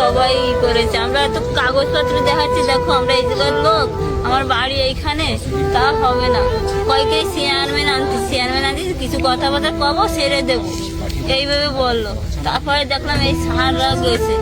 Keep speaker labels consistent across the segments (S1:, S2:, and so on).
S1: সবাই করেছে। আমরা তো কাগজপত্র দেখাচ্ছি, দেখো আমরা এই জায়গার লোক, আমার বাড়ি এইখানে, তা হবে না। কয়েকে চেয়ারম্যান আনতে কিছু কথাবার্তা কব, সেরে দেবো, এইভাবে বললো। তারপরে দেখলাম এই সাররা গেছে।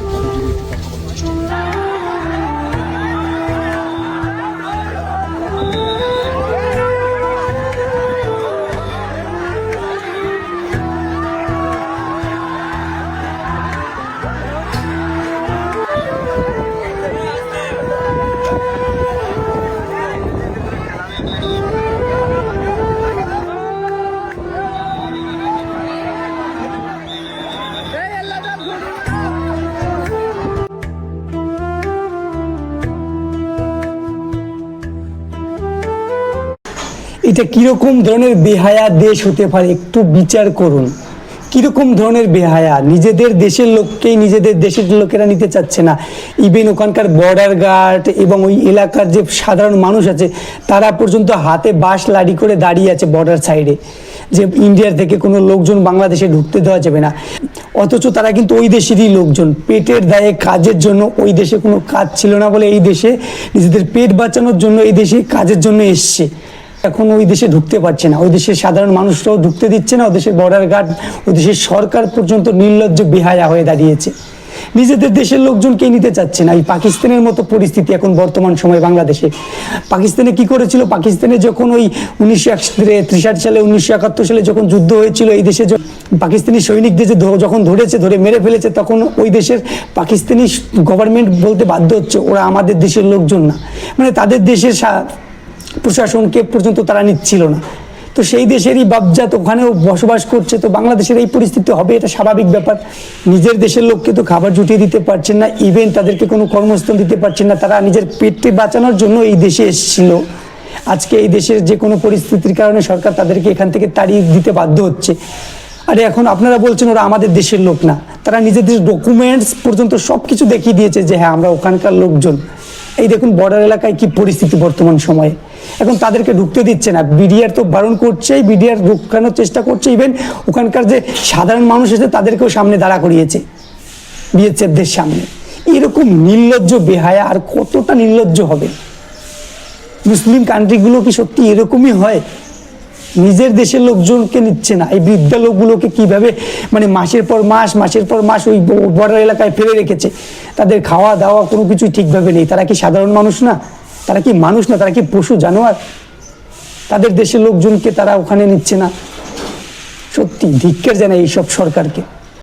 S2: এটা কিরকম ধরনের বেহায়া দেশ হতে পারে একটু বিচার করুন। কিরকম ধরনের বেহায়া, নিজেদের দেশের লোককেই নিজেদের দেশের লোকেরা নিতে চাচ্ছে না। ইভেন ওখানকার বর্ডার গার্ড এবং ওই এলাকার যে সাধারণ মানুষ আছে তারা পর্যন্ত হাতে বাঁশ লাঠি করে দাঁড়িয়ে আছে বর্ডার সাইডে, যে ইন্ডিয়ার থেকে কোনো লোকজন বাংলাদেশে ঢুকতে দেওয়া যাবে না। অথচ তারা কিন্তু ওই দেশেরই লোকজন, পেটের দায়ে কাজের জন্য। ওই দেশে কোনো কাজ ছিল না বলে এই দেশে নিজেদের পেট বাঁচানোর জন্য এই দেশে কাজের জন্য এসছে। এখন ওই দেশে ঢুকতে পারছে না, ওই দেশের সাধারণ মানুষরাও ঢুকতে দিচ্ছে না, ওই দেশের বর্ডার গার্ড, ওই দেশের সরকার পর্যন্ত নির্লজ্জ বেহায়া হয়ে দাঁড়িয়েছে। নিজেদের দেশের লোকজনকেই নিতে চাচ্ছে না। এই পাকিস্তানের মতো পরিস্থিতি এখন বর্তমান সময় বাংলাদেশে। পাকিস্তানে কি করেছিল, পাকিস্তানে যখন ওই 1963 সালে 1971 সালে যখন যুদ্ধ হয়েছিল, এই দেশে পাকিস্তানি সৈনিকদের যখন ধরে মেরে ফেলেছে, তখন ওই দেশের পাকিস্তানি গভর্নমেন্ট বলতে বাধ্য হচ্ছে ওরা আমাদের দেশের লোকজন না, মানে তাদের দেশের প্রশাসনকে পর্যন্ত তারা নিচ্ছিল না। তো সেই দেশেরই বাপজাত ওখানেও বসবাস করছে। তো বাংলাদেশের এই পরিস্থিতি হবে, এটা স্বাভাবিক ব্যাপার। নিজের দেশের লোককে তো খাবার জুটিয়ে দিতে পারছেন না, ইভেন তাদেরকে কোনো কর্মস্থল দিতে পারছেন না। তারা নিজের পেটকে বাঁচানোর জন্য এই দেশে এসেছিল। আজকে এই দেশের যে কোনো পরিস্থিতির কারণে সরকার তাদেরকে এখান থেকে তাড়িয়ে দিতে বাধ্য হচ্ছে। আরে এখন আপনারা বলছেন ওরা আমাদের দেশের লোক না, তারা নিজেদের ডকুমেন্টস পর্যন্ত সব কিছু দেখিয়ে দিয়েছে যে হ্যাঁ আমরা ওখানকার লোকজন। এই দেখুন বর্ডার এলাকায় কি পরিস্থিতি বর্তমান সময়ে। এখন তাদেরকে ঢুকতে দিচ্ছে না, বিডিআর তো বারণ করছেই, বিডিআর ঢুকানোর চেষ্টা করছে। ইভেন ওখানকার যে সাধারণ মানুষ আছে তাদেরকেও সামনে দাঁড়া করিয়েছে বিএসএফদের সামনে। এরকম নির্লজ্জ বেহায়া আর কতটা নির্লজ্জ হবে? মুসলিম কান্ট্রিগুলো কি সত্যি এরকমই হয়? নিজের দেশের লোকজনকে নিচ্ছে না, এই বৃদ্ধা লোকগুলোকে কিভাবে মানে মাসের পর মাস ওই বর্ডার এলাকায় ফেলে রেখেছে। তাদের খাওয়া দাওয়া কোনো কিছুই ঠিকভাবে নেই। তারা কি সাধারণ মানুষ না? তারা কি মানুষ না? তারা কি পশু জানোয়ার? তাদের দেশের লোকজনকে তারা ওখানে নিচ্ছে না। সত্যি ধিক্কার জানাই এইসব সরকারকে।